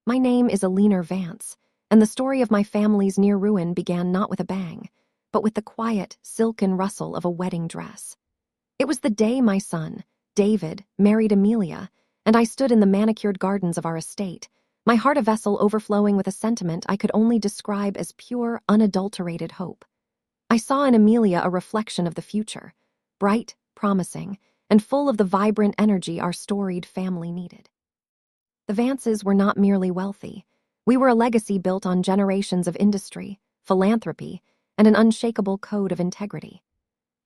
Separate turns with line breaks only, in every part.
My name is Alina Vance, and the story of my family's near ruin began not with a bang, but with the quiet, silken rustle of a wedding dress. It was the day my son, David, married Amelia, and I stood in the manicured gardens of our estate, my heart a vessel overflowing with a sentiment I could only describe as pure, unadulterated hope. I saw in Amelia a reflection of the future, bright, promising, and full of the vibrant energy our storied family needed. The Vances were not merely wealthy. We were a legacy built on generations of industry, philanthropy, and an unshakable code of integrity.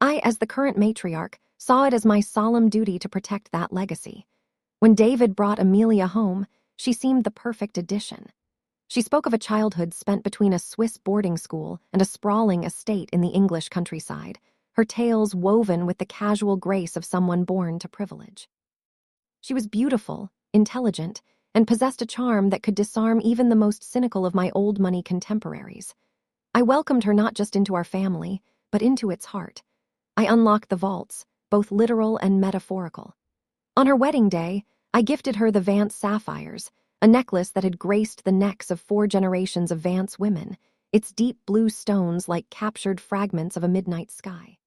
I, as the current matriarch, saw it as my solemn duty to protect that legacy. When David brought Amelia home, she seemed the perfect addition. She spoke of a childhood spent between a Swiss boarding school and a sprawling estate in the English countryside, her tales woven with the casual grace of someone born to privilege. She was beautiful, intelligent, and possessed a charm that could disarm even the most cynical of my old money contemporaries. I welcomed her not just into our family, but into its heart. I unlocked the vaults, both literal and metaphorical. On her wedding day, I gifted her the Vance sapphires, a necklace that had graced the necks of 4 generations of Vance women, its deep blue stones like captured fragments of a midnight sky.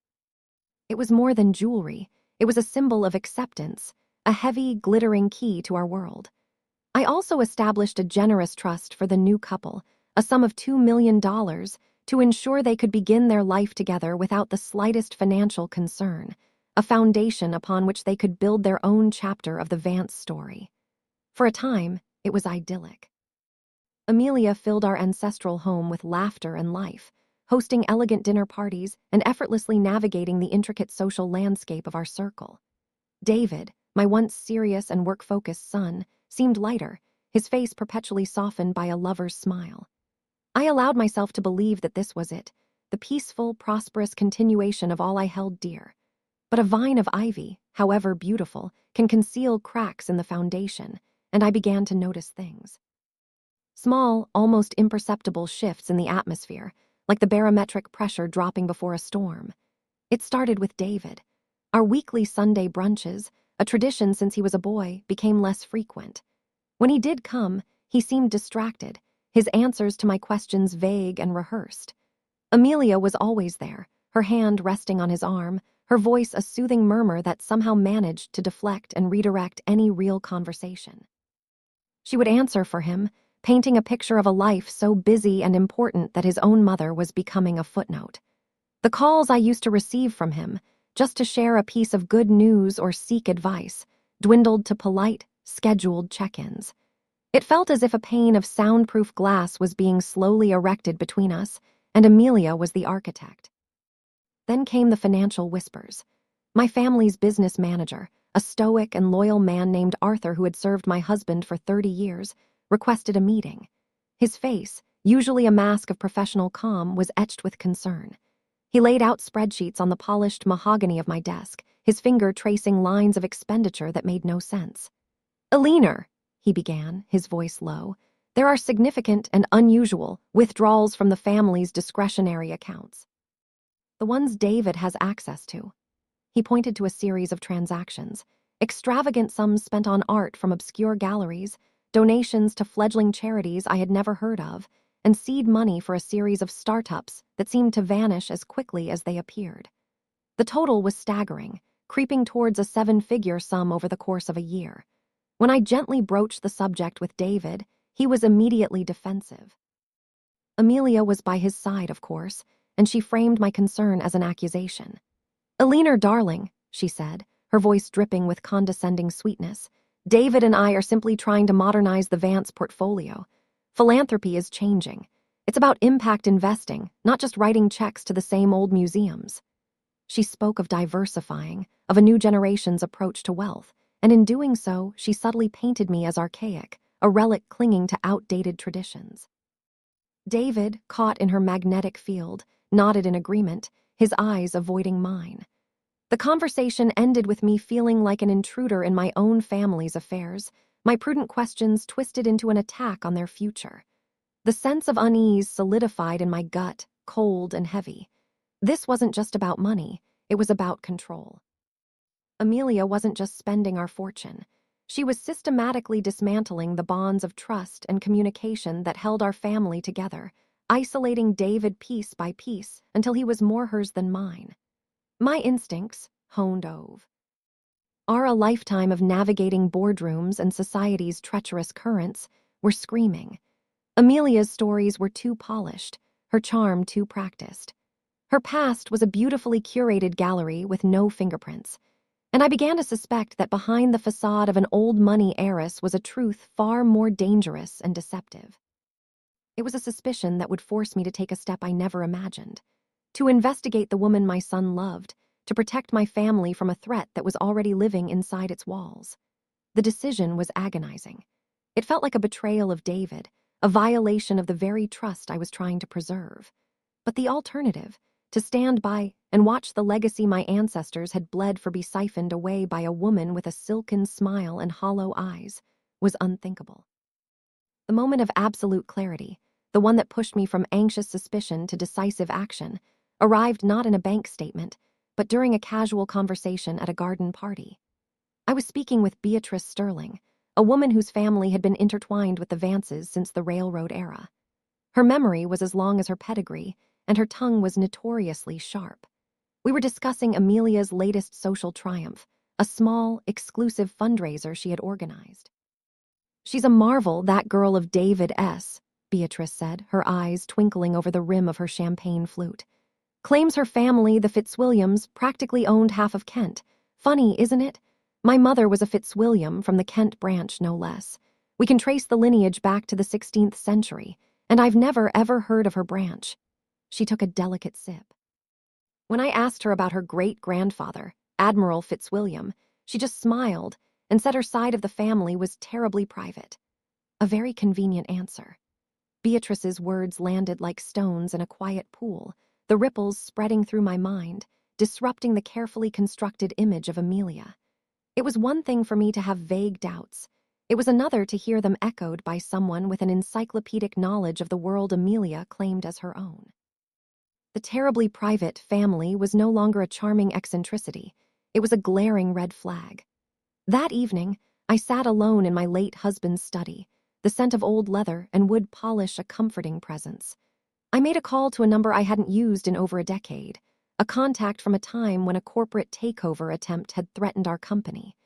It was more than jewelry. It was a symbol of acceptance, a heavy, glittering key to our world. I also established a generous trust for the new couple, a sum of $2 million, to ensure they could begin their life together without the slightest financial concern, a foundation upon which they could build their own chapter of the Vance story. For a time, it was idyllic. Amelia filled our ancestral home with laughter and life, hosting elegant dinner parties and effortlessly navigating the intricate social landscape of our circle. David, my once serious and work-focused son, seemed lighter, his face perpetually softened by a lover's smile. I allowed myself to believe that this was it, the peaceful, prosperous continuation of all I held dear. But a vine of ivy, however beautiful, can conceal cracks in the foundation, and I began to notice things. Small, almost imperceptible shifts in the atmosphere, like the barometric pressure dropping before a storm. It started with David. Our weekly Sunday brunches, a tradition since he was a boy, became less frequent. When he did come, he seemed distracted, his answers to my questions vague and rehearsed. Amelia was always there, her hand resting on his arm, her voice a soothing murmur that somehow managed to deflect and redirect any real conversation. She would answer for him, painting a picture of a life so busy and important that his own mother was becoming a footnote. The calls I used to receive from him, just to share a piece of good news or seek advice, dwindled to polite, scheduled check-ins. It felt as if a pane of soundproof glass was being slowly erected between us, and Amelia was the architect. Then came the financial whispers. My family's business manager, a stoic and loyal man named Arthur who had served my husband for 30 years, requested a meeting. His face, usually a mask of professional calm, was etched with concern. He laid out spreadsheets on the polished mahogany of my desk, his finger tracing lines of expenditure that made no sense. "Alina," he began, his voice low, "there are significant and unusual withdrawals from the family's discretionary accounts. The ones David has access to." He pointed to a series of transactions, extravagant sums spent on art from obscure galleries, donations to fledgling charities I had never heard of, and seed money for a series of startups that seemed to vanish as quickly as they appeared. The total was staggering, creeping towards a 7-figure sum over the course of a year. When I gently broached the subject with David, he was immediately defensive. Amelia was by his side, of course, and she framed my concern as an accusation. "Alina, darling," she said, her voice dripping with condescending sweetness, "David and I are simply trying to modernize the Vance portfolio. Philanthropy is changing. It's about impact investing, not just writing checks to the same old museums." She spoke of diversifying, of a new generation's approach to wealth, and in doing so, she subtly painted me as archaic, a relic clinging to outdated traditions. David, caught in her magnetic field, nodded in agreement, his eyes avoiding mine. The conversation ended with me feeling like an intruder in my own family's affairs, my prudent questions twisted into an attack on their future. The sense of unease solidified in my gut, cold and heavy. This wasn't just about money, it was about control. Amelia wasn't just spending our fortune. She was systematically dismantling the bonds of trust and communication that held our family together, isolating David piece by piece until he was more hers than mine. My instincts, honed over a lifetime of navigating boardrooms and society's treacherous currents, were screaming. Amelia's stories were too polished, her charm too practiced. Her past was a beautifully curated gallery with no fingerprints, and I began to suspect that behind the facade of an old money heiress was a truth far more dangerous and deceptive. It was a suspicion that would force me to take a step I never imagined, to investigate the woman my son loved, to protect my family from a threat that was already living inside its walls. The decision was agonizing. It felt like a betrayal of David, a violation of the very trust I was trying to preserve. But the alternative, to stand by and watch the legacy my ancestors had bled for be siphoned away by a woman with a silken smile and hollow eyes, was unthinkable. The moment of absolute clarity, the one that pushed me from anxious suspicion to decisive action, arrived not in a bank statement, but during a casual conversation at a garden party. I was speaking with Beatrice Sterling, a woman whose family had been intertwined with the Vances since the railroad era. Her memory was as long as her pedigree, and her tongue was notoriously sharp. We were discussing Amelia's latest social triumph, a small, exclusive fundraiser she had organized. "She's a marvel, that girl of David S., Beatrice said, her eyes twinkling over the rim of her champagne flute. "Claims her family, the Fitzwilliams, practically owned half of Kent. Funny, isn't it? My mother was a Fitzwilliam, from the Kent branch, no less. We can trace the lineage back to the 16th century, and I've never, ever heard of her branch." She took a delicate sip. When I asked her about her great-grandfather, Admiral Fitzwilliam, she just smiled and said her side of the family was terribly private. A very convenient answer. Beatrice's words landed like stones in a quiet pool, the ripples spreading through my mind, disrupting the carefully constructed image of Amelia. It was one thing for me to have vague doubts. It was another to hear them echoed by someone with an encyclopedic knowledge of the world Amelia claimed as her own. The terribly private family was no longer a charming eccentricity. It was a glaring red flag. That evening, I sat alone in my late husband's study, the scent of old leather and wood polish a comforting presence. I made a call to a number I hadn't used in over a decade, a contact from a time when a corporate takeover attempt had threatened our company.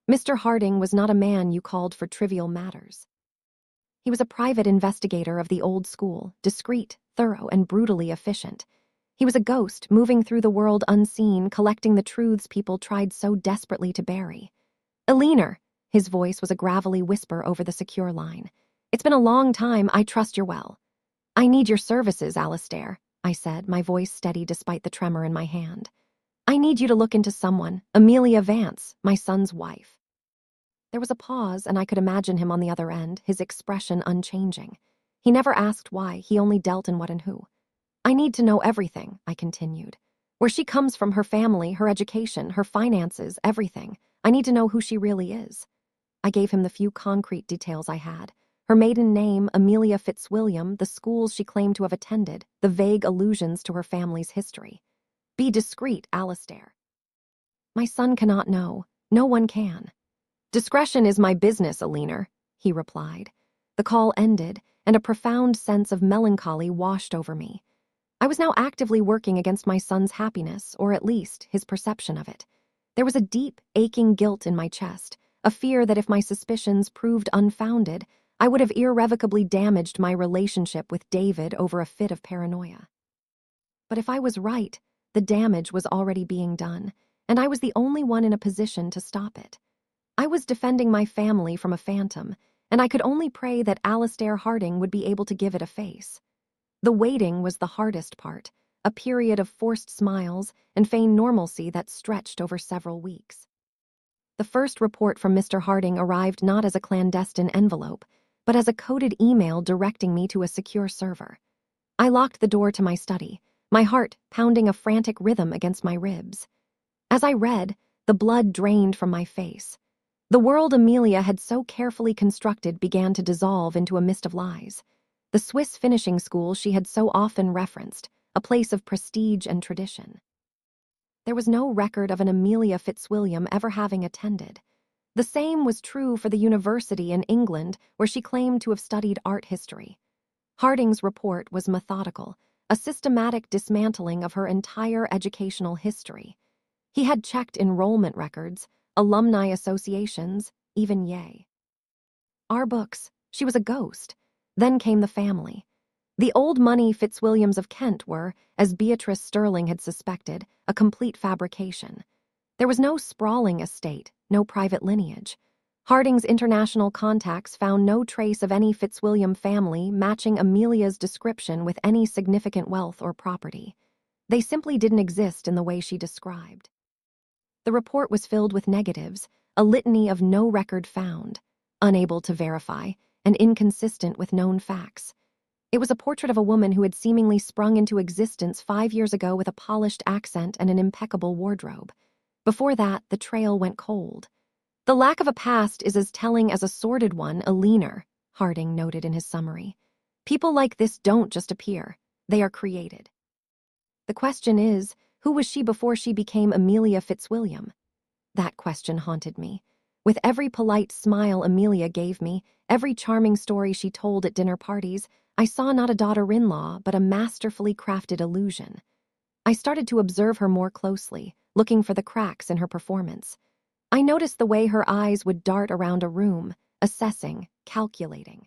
Mr. Harding was not a man you called for trivial matters. He was a private investigator of the old school, discreet, thorough, and brutally efficient. He was a ghost moving through the world unseen, collecting the truths people tried so desperately to bury. "Eleanor," his voice was a gravelly whisper over the secure line. "It's been a long time, I trust you're well." "I need your services, Alistair," I said, my voice steady despite the tremor in my hand. "I need you to look into someone, Amelia Vance, my son's wife." There was a pause, and I could imagine him on the other end, his expression unchanging. He never asked why, he only dealt in what and who. "I need to know everything," I continued. "Where she comes from, her family, her education, her finances, everything. I need to know who she really is." I gave him the few concrete details I had. Her maiden name, Amelia Fitzwilliam, the schools she claimed to have attended, the vague allusions to her family's history. "Be discreet, Alistair." "My son cannot know. No one can." "Discretion is my business, Eleanor," he replied. The call ended, and a profound sense of melancholy washed over me. I was now actively working against my son's happiness, or at least his perception of it. There was a deep, aching guilt in my chest, a fear that if my suspicions proved unfounded, I would have irrevocably damaged my relationship with David over a fit of paranoia. But if I was right, the damage was already being done, and I was the only one in a position to stop it. I was defending my family from a phantom, and I could only pray that Alistair Harding would be able to give it a face. The waiting was the hardest part, a period of forced smiles and feigned normalcy that stretched over several weeks. The first report from Mr. Harding arrived not as a clandestine envelope, but as a coded email directing me to a secure server. I locked the door to my study, my heart pounding a frantic rhythm against my ribs. As I read, the blood drained from my face. The world Amelia had so carefully constructed began to dissolve into a mist of lies. The Swiss finishing school she had so often referenced, a place of prestige and tradition. There was no record of an Amelia Fitzwilliam ever having attended. The same was true for the university in England where she claimed to have studied art history. Harding's report was methodical, a systematic dismantling of her entire educational history. He had checked enrollment records, alumni associations, even Yay. Our books. She was a ghost. Then came the family. The old money Fitzwilliams of Kent were, as Beatrice Sterling had suspected, a complete fabrication. There was no sprawling estate, no private lineage. Harding's international contacts found no trace of any Fitzwilliam family matching Amelia's description with any significant wealth or property. They simply didn't exist in the way she described. The report was filled with negatives, a litany of no record found, unable to verify, and inconsistent with known facts. It was a portrait of a woman who had seemingly sprung into existence 5 years ago with a polished accent and an impeccable wardrobe. Before that, the trail went cold. The lack of a past is as telling as a sordid one, a leaner, Harding noted in his summary. People like this don't just appear, they are created. The question is, who was she before she became Amelia Fitzwilliam? That question haunted me. With every polite smile Amelia gave me, every charming story she told at dinner parties, I saw not a daughter-in-law, but a masterfully crafted illusion. I started to observe her more closely, looking for the cracks in her performance. I noticed the way her eyes would dart around a room, assessing, calculating.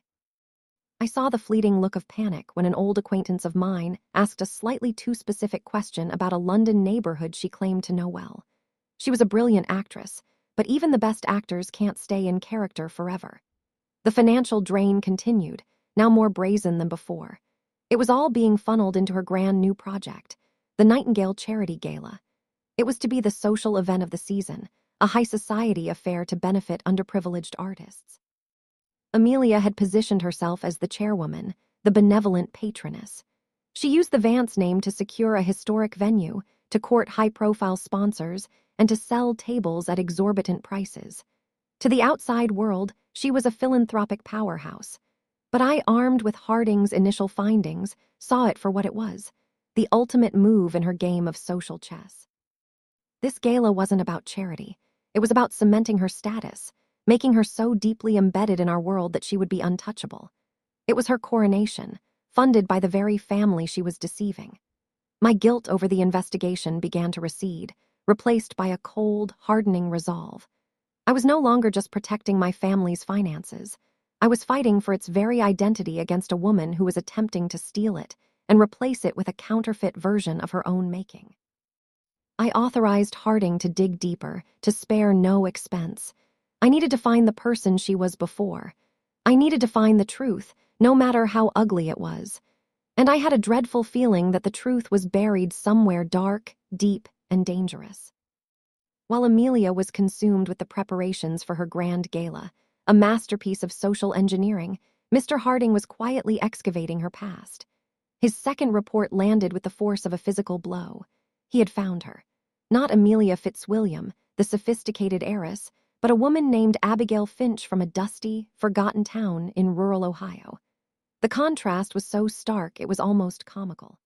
I saw the fleeting look of panic when an old acquaintance of mine asked a slightly too specific question about a London neighborhood she claimed to know well. She was a brilliant actress, but even the best actors can't stay in character forever. The financial drain continued, now more brazen than before. It was all being funneled into her grand new project, the Nightingale Charity Gala. It was to be the social event of the season, a high society affair to benefit underprivileged artists. Amelia had positioned herself as the chairwoman, the benevolent patroness. She used the Vance name to secure a historic venue, to court high-profile sponsors, and to sell tables at exorbitant prices. To the outside world, she was a philanthropic powerhouse. But I, armed with Harding's initial findings, saw it for what it was, the ultimate move in her game of social chess. This gala wasn't about charity. It was about cementing her status, making her so deeply embedded in our world that she would be untouchable. It was her coronation, funded by the very family she was deceiving. My guilt over the investigation began to recede, replaced by a cold, hardening resolve. I was no longer just protecting my family's finances. I was fighting for its very identity against a woman who was attempting to steal it and replace it with a counterfeit version of her own making. I authorized Harding to dig deeper, to spare no expense. I needed to find the person she was before. I needed to find the truth, no matter how ugly it was. And I had a dreadful feeling that the truth was buried somewhere dark, deep, and dangerous. While Amelia was consumed with the preparations for her grand gala, a masterpiece of social engineering, Mr. Harding was quietly excavating her past. His second report landed with the force of a physical blow. He had found her. Not Amelia Fitzwilliam, the sophisticated heiress, but a woman named Abigail Finch from a dusty, forgotten town in rural Ohio. The contrast was so stark it was almost comical.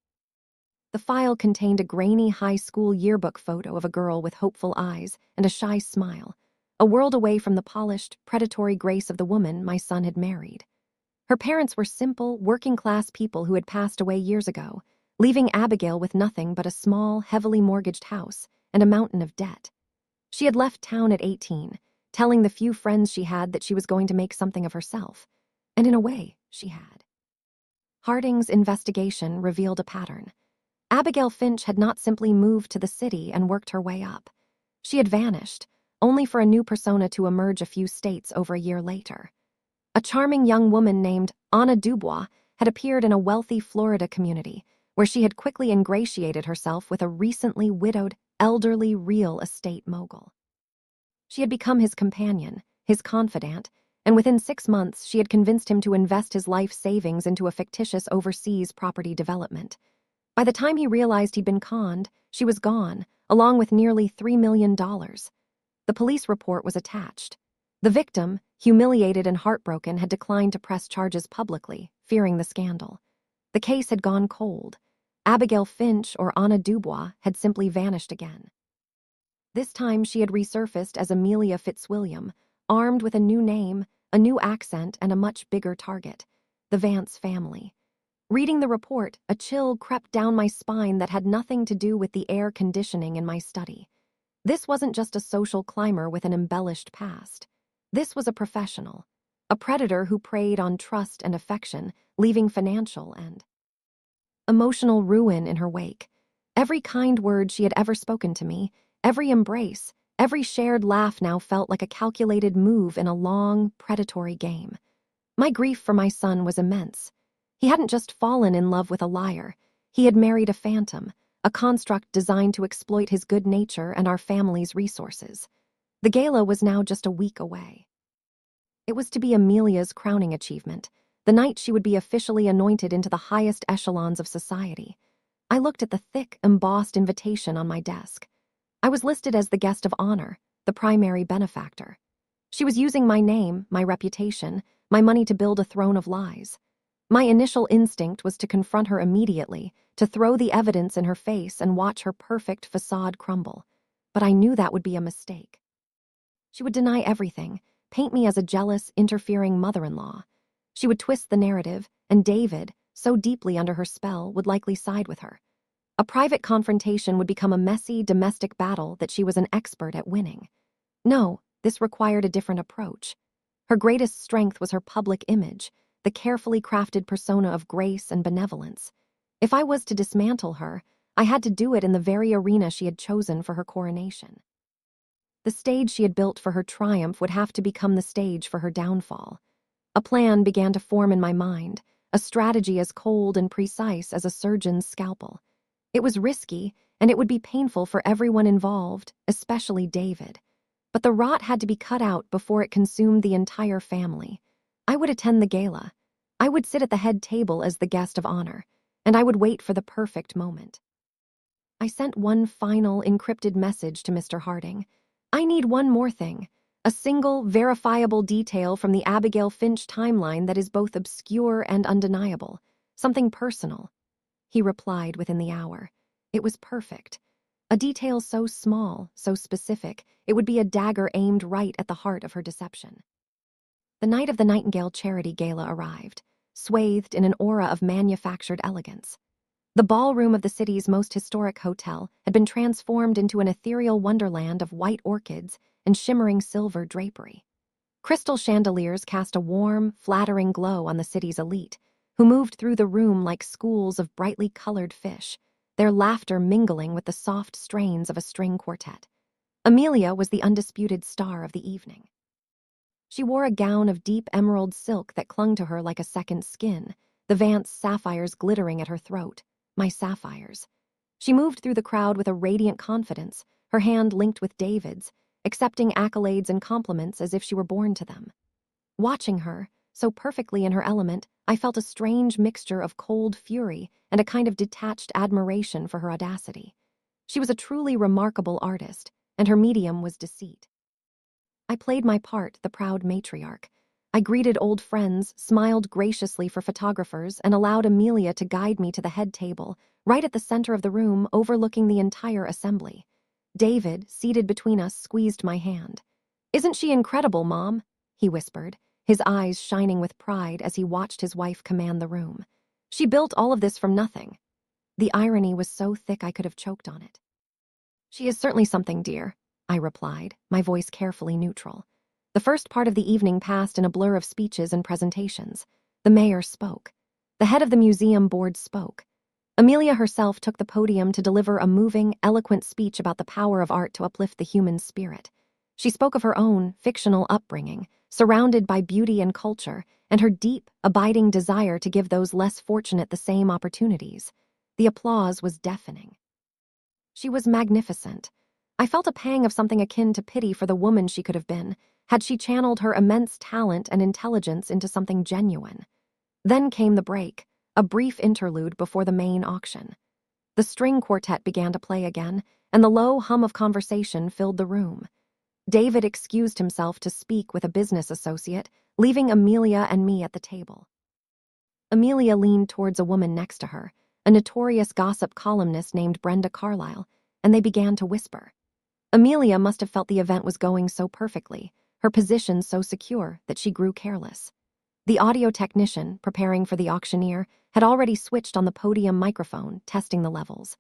The file contained a grainy high school yearbook photo of a girl with hopeful eyes and a shy smile, a world away from the polished, predatory grace of the woman my son had married. Her parents were simple, working-class people who had passed away years ago, leaving Abigail with nothing but a small, heavily mortgaged house and a mountain of debt. She had left town at 18, telling the few friends she had that she was going to make something of herself. And in a way, she had. Harding's investigation revealed a pattern. Abigail Finch had not simply moved to the city and worked her way up. She had vanished, only for a new persona to emerge a few states over a year later. A charming young woman named Anna Dubois had appeared in a wealthy Florida community, where she had quickly ingratiated herself with a recently widowed, elderly real estate mogul. She had become his companion, his confidant, and within 6 months she had convinced him to invest his life savings into a fictitious overseas property development. By the time he realized he'd been conned, she was gone, along with nearly $3 million. The police report was attached. The victim, humiliated and heartbroken, had declined to press charges publicly, fearing the scandal. The case had gone cold. Abigail Finch or Anna Dubois had simply vanished again. This time she had resurfaced as Amelia Fitzwilliam, armed with a new name, a new accent, and a much bigger target: the Vance family. Reading the report, a chill crept down my spine that had nothing to do with the air conditioning in my study. This wasn't just a social climber with an embellished past. This was a professional, a predator who preyed on trust and affection, leaving financial and emotional ruin in her wake. Every kind word she had ever spoken to me, every embrace, every shared laugh now felt like a calculated move in a long, predatory game. My grief for my son was immense. He hadn't just fallen in love with a liar. He had married a phantom, a construct designed to exploit his good nature and our family's resources. The gala was now just a week away. It was to be Amelia's crowning achievement, the night she would be officially anointed into the highest echelons of society. I looked at the thick, embossed invitation on my desk. I was listed as the guest of honor, the primary benefactor. She was using my name, my reputation, my money to build a throne of lies. My initial instinct was to confront her immediately, to throw the evidence in her face and watch her perfect facade crumble. But I knew that would be a mistake. She would deny everything, paint me as a jealous, interfering mother-in-law. She would twist the narrative, and David, so deeply under her spell, would likely side with her. A private confrontation would become a messy, domestic battle that she was an expert at winning. No, this required a different approach. Her greatest strength was her public image, the carefully crafted persona of grace and benevolence. If I was to dismantle her, I had to do it in the very arena she had chosen for her coronation. The stage she had built for her triumph would have to become the stage for her downfall. A plan began to form in my mind, a strategy as cold and precise as a surgeon's scalpel. It was risky, and it would be painful for everyone involved, especially David. But the rot had to be cut out before it consumed the entire family. I would attend the gala. I would sit at the head table as the guest of honor, and I would wait for the perfect moment. I sent one final encrypted message to Mr. Harding. I need one more thing, a single, verifiable detail from the Abigail Finch timeline that is both obscure and undeniable, something personal. He replied within the hour. It was perfect. A detail so small, so specific, it would be a dagger aimed right at the heart of her deception. The night of the Nightingale Charity Gala arrived, swathed in an aura of manufactured elegance. The ballroom of the city's most historic hotel had been transformed into an ethereal wonderland of white orchids and shimmering silver drapery. Crystal chandeliers cast a warm, flattering glow on the city's elite, who moved through the room like schools of brightly colored fish, their laughter mingling with the soft strains of a string quartet. Amelia was the undisputed star of the evening. She wore a gown of deep emerald silk that clung to her like a second skin, the Vance sapphires glittering at her throat. My sapphires. She moved through the crowd with a radiant confidence, her hand linked with David's, accepting accolades and compliments as if she were born to them. Watching her, so perfectly in her element, I felt a strange mixture of cold fury and a kind of detached admiration for her audacity. She was a truly remarkable artist, and her medium was deceit. I played my part, the proud matriarch. I greeted old friends, smiled graciously for photographers, and allowed Amelia to guide me to the head table, right at the center of the room, overlooking the entire assembly. David, seated between us, squeezed my hand. "Isn't she incredible, Mom?" he whispered, his eyes shining with pride as he watched his wife command the room. "She built all of this from nothing." The irony was so thick I could have choked on it. "She is certainly something, dear," I replied, my voice carefully neutral. The first part of the evening passed in a blur of speeches and presentations. The mayor spoke. The head of the museum board spoke. Amelia herself took the podium to deliver a moving, eloquent speech about the power of art to uplift the human spirit. She spoke of her own fictional upbringing, surrounded by beauty and culture, and her deep, abiding desire to give those less fortunate the same opportunities. The applause was deafening. She was magnificent. I felt a pang of something akin to pity for the woman she could have been, had she channeled her immense talent and intelligence into something genuine. Then came the break, a brief interlude before the main auction. The string quartet began to play again, and the low hum of conversation filled the room. David excused himself to speak with a business associate, leaving Amelia and me at the table. Amelia leaned towards a woman next to her, a notorious gossip columnist named Brenda Carlyle, and they began to whisper. Amelia must have felt the event was going so perfectly. her position so secure that she grew careless. The audio technician, preparing for the auctioneer, had already switched on the podium microphone, testing the levels.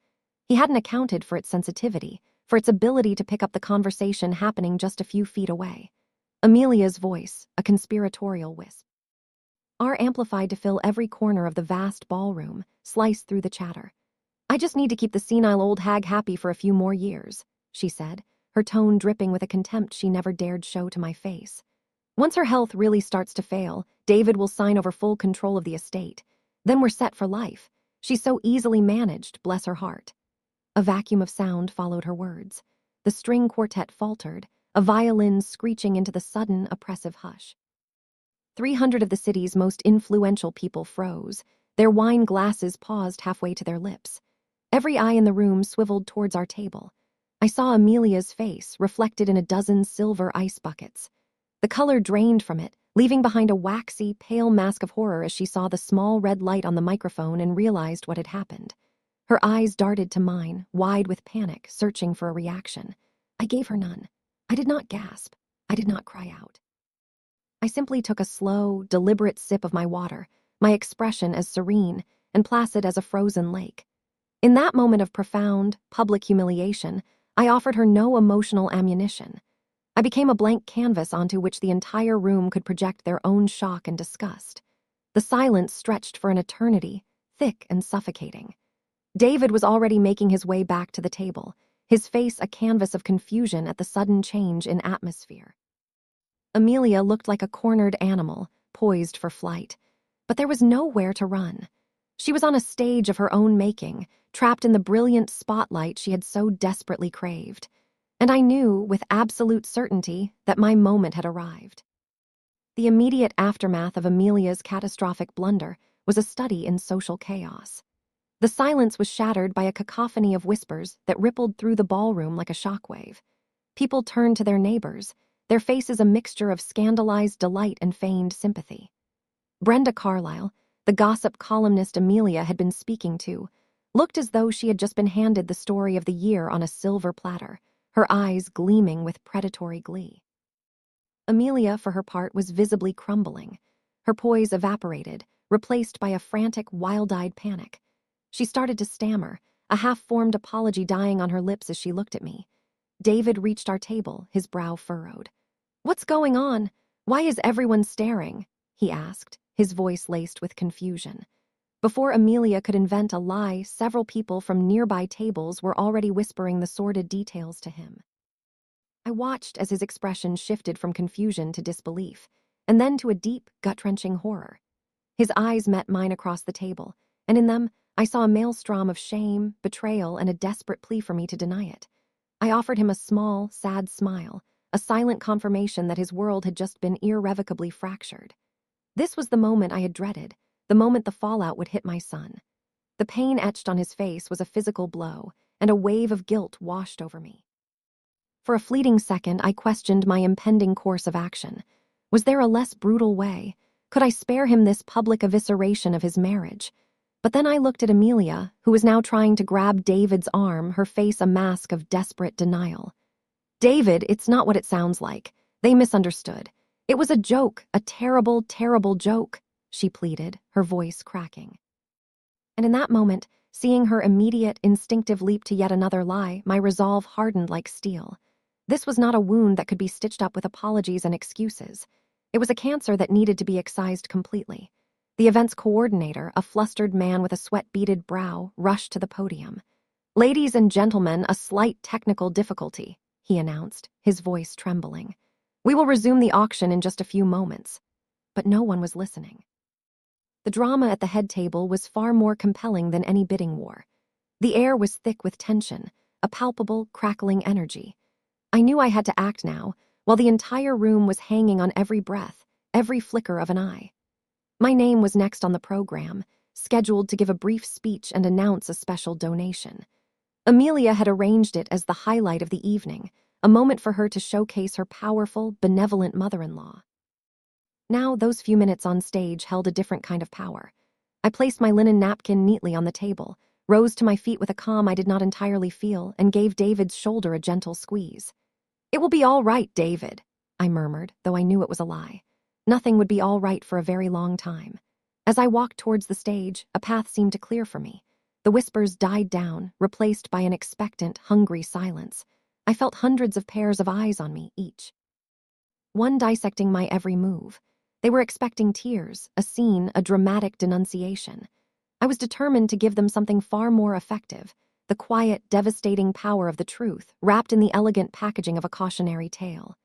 He hadn't accounted for its sensitivity, for its ability to pick up the conversation happening just a few feet away. Amelia's voice, a conspiratorial wisp, amplified to fill every corner of the vast ballroom, sliced through the chatter. "I just need to keep the senile old hag happy for a few more years," she said, her tone dripping with a contempt she never dared show to my face. "Once her health really starts to fail, David will sign over full control of the estate. Then we're set for life. She's so easily managed, bless her heart." A vacuum of sound followed her words. The string quartet faltered, a violin screeching into the sudden, oppressive hush. 300 of the city's most influential people froze, their wine glasses paused halfway to their lips. Every eye in the room swiveled towards our table. I saw Amelia's face, reflected in a dozen silver ice buckets. The color drained from it, leaving behind a waxy, pale mask of horror as she saw the small red light on the microphone and realized what had happened. Her eyes darted to mine, wide with panic, searching for a reaction. I gave her none. I did not gasp. I did not cry out. I simply took a slow, deliberate sip of my water, my expression as serene and placid as a frozen lake. In that moment of profound, public humiliation, I offered her no emotional ammunition. I became a blank canvas onto which the entire room could project their own shock and disgust. The silence stretched for an eternity, thick and suffocating. David was already making his way back to the table, his face a canvas of confusion at the sudden change in atmosphere. Amelia looked like a cornered animal, poised for flight, but there was nowhere to run. She was on a stage of her own making, trapped in the brilliant spotlight she had so desperately craved. And I knew, with absolute certainty, that my moment had arrived. The immediate aftermath of Amelia's catastrophic blunder was a study in social chaos. The silence was shattered by a cacophony of whispers that rippled through the ballroom like a shockwave. People turned to their neighbors, their faces a mixture of scandalized delight and feigned sympathy. Brenda Carlyle, the gossip columnist Amelia had been speaking to, looked as though she had just been handed the story of the year on a silver platter, her eyes gleaming with predatory glee. Amelia, for her part, was visibly crumbling. Her poise evaporated, replaced by a frantic, wild-eyed panic. She started to stammer, a half-formed apology dying on her lips as she looked at me. David reached our table, his brow furrowed. "What's going on? Why is everyone staring?" he asked, his voice laced with confusion. Before Amelia could invent a lie, several people from nearby tables were already whispering the sordid details to him. I watched as his expression shifted from confusion to disbelief, and then to a deep, gut-wrenching horror. His eyes met mine across the table, and in them I saw a maelstrom of shame, betrayal, and a desperate plea for me to deny it. I offered him a small, sad smile, a silent confirmation that his world had just been irrevocably fractured. This was the moment I had dreaded, the moment the fallout would hit my son. The pain etched on his face was a physical blow, and a wave of guilt washed over me. For a fleeting second, I questioned my impending course of action. Was there a less brutal way? Could I spare him this public evisceration of his marriage? But then I looked at Amelia, who was now trying to grab David's arm, her face a mask of desperate denial. "David, it's not what it sounds like. They misunderstood. It was a joke, a terrible, terrible joke," she pleaded, her voice cracking. And in that moment, seeing her immediate, instinctive leap to yet another lie, my resolve hardened like steel. This was not a wound that could be stitched up with apologies and excuses. It was a cancer that needed to be excised completely. The event's coordinator, a flustered man with a sweat-beaded brow, rushed to the podium. "Ladies and gentlemen, a slight technical difficulty," he announced, his voice trembling. "We will resume the auction in just a few moments." But no one was listening. The drama at the head table was far more compelling than any bidding war. The air was thick with tension, a palpable, crackling energy. I knew I had to act now, while the entire room was hanging on every breath, every flicker of an eye. My name was next on the program, scheduled to give a brief speech and announce a special donation. Amelia had arranged it as the highlight of the evening, a moment for her to showcase her powerful, benevolent mother-in-law. Now, those few minutes on stage held a different kind of power. I placed my linen napkin neatly on the table, rose to my feet with a calm I did not entirely feel, and gave David's shoulder a gentle squeeze. "It will be all right, David," I murmured, though I knew it was a lie. Nothing would be all right for a very long time. As I walked towards the stage, a path seemed to clear for me. The whispers died down, replaced by an expectant, hungry silence. I felt hundreds of pairs of eyes on me, each one dissecting my every move. They were expecting tears, a scene, a dramatic denunciation. I was determined to give them something far more effective, the quiet, devastating power of the truth, wrapped in the elegant packaging of a cautionary tale.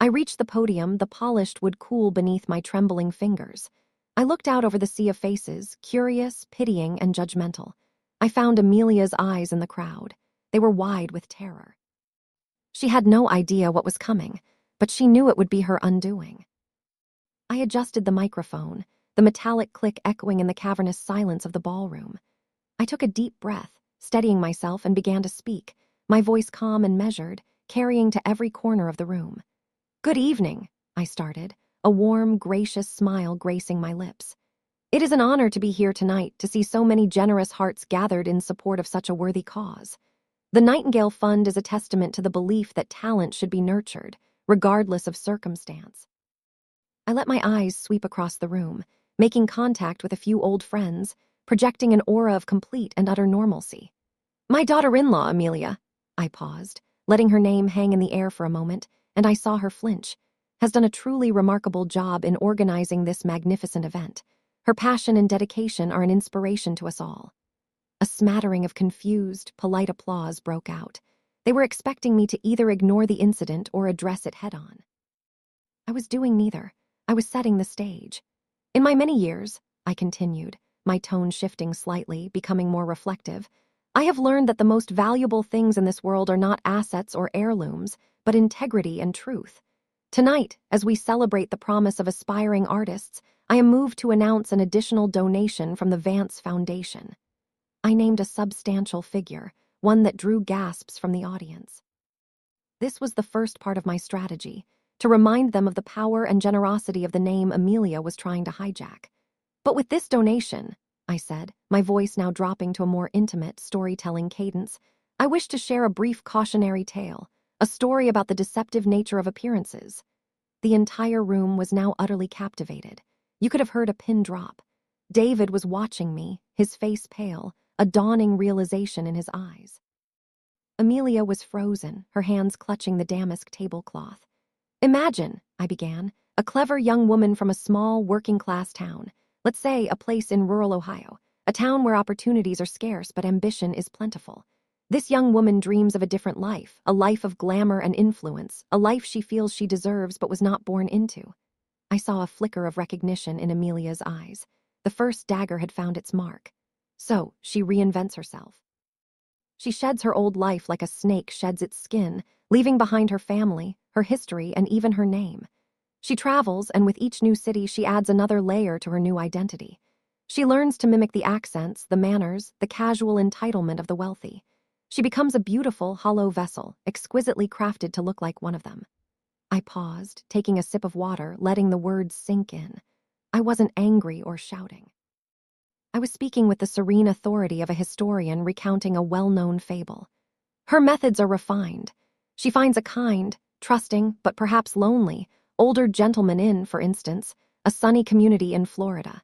I reached the podium, the polished wood cool beneath my trembling fingers. I looked out over the sea of faces, curious, pitying, and judgmental. I found Amelia's eyes in the crowd. They were wide with terror. She had no idea what was coming, but she knew it would be her undoing. I adjusted the microphone, the metallic click echoing in the cavernous silence of the ballroom. I took a deep breath, steadying myself, and began to speak, my voice calm and measured, carrying to every corner of the room. "Good evening," I started, a warm, gracious smile gracing my lips. "It is an honor to be here tonight to see so many generous hearts gathered in support of such a worthy cause. The Nightingale Fund is a testament to the belief that talent should be nurtured, regardless of circumstance." I let my eyes sweep across the room, making contact with a few old friends, projecting an aura of complete and utter normalcy. "My daughter-in-law, Amelia," I paused, letting her name hang in the air for a moment, and I saw her flinch, "has done a truly remarkable job in organizing this magnificent event. Her passion and dedication are an inspiration to us all." A smattering of confused, polite applause broke out. They were expecting me to either ignore the incident or address it head-on. I was doing neither. I was setting the stage. "In my many years," I continued, my tone shifting slightly, becoming more reflective, "I have learned that the most valuable things in this world are not assets or heirlooms, but integrity and truth. Tonight, as we celebrate the promise of aspiring artists, I am moved to announce an additional donation from the Vance Foundation." I named a substantial figure, one that drew gasps from the audience. This was the first part of my strategy, to remind them of the power and generosity of the name Amelia was trying to hijack. "But with this donation," I said, my voice now dropping to a more intimate, storytelling cadence, "I wish to share a brief cautionary tale, a story about the deceptive nature of appearances." The entire room was now utterly captivated. You could have heard a pin drop. David was watching me, his face pale, a dawning realization in his eyes. Amelia was frozen, her hands clutching the damask tablecloth. "Imagine," I began, "a clever young woman from a small, working-class town, let's say a place in rural Ohio, a town where opportunities are scarce but ambition is plentiful. This young woman dreams of a different life, a life of glamour and influence, a life she feels she deserves but was not born into." I saw a flicker of recognition in Amelia's eyes. The first dagger had found its mark. So, she reinvents herself. She sheds her old life like a snake sheds its skin, leaving behind her family, her history, and even her name. She travels, and with each new city she adds another layer to her new identity. She learns to mimic the accents, the manners, the casual entitlement of the wealthy. She becomes a beautiful, hollow vessel, exquisitely crafted to look like one of them. I paused, taking a sip of water, letting the words sink in. I wasn't angry or shouting. I was speaking with the serene authority of a historian recounting a well-known fable. Her methods are refined. She finds a kind, trusting, but perhaps lonely, older gentleman in, for instance, a sunny community in Florida.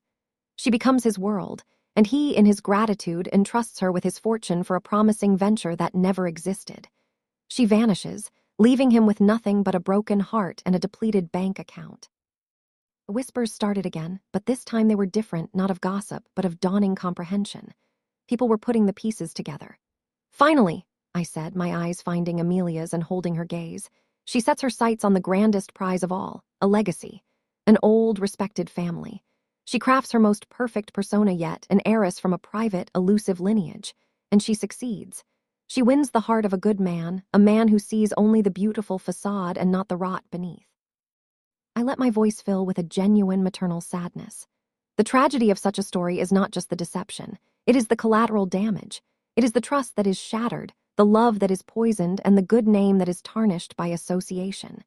She becomes his world, and he, in his gratitude, entrusts her with his fortune for a promising venture that never existed. She vanishes, leaving him with nothing but a broken heart and a depleted bank account. The whispers started again, but this time they were different, not of gossip, but of dawning comprehension. People were putting the pieces together. "Finally," I said, my eyes finding Amelia's and holding her gaze, "she sets her sights on the grandest prize of all, a legacy. An old, respected family. She crafts her most perfect persona yet, an heiress from a private, elusive lineage. And she succeeds. She wins the heart of a good man, a man who sees only the beautiful facade and not the rot beneath." I let my voice fill with a genuine maternal sadness. The tragedy of such a story is not just the deception. It is the collateral damage. It is the trust that is shattered, the love that is poisoned, and the good name that is tarnished by association.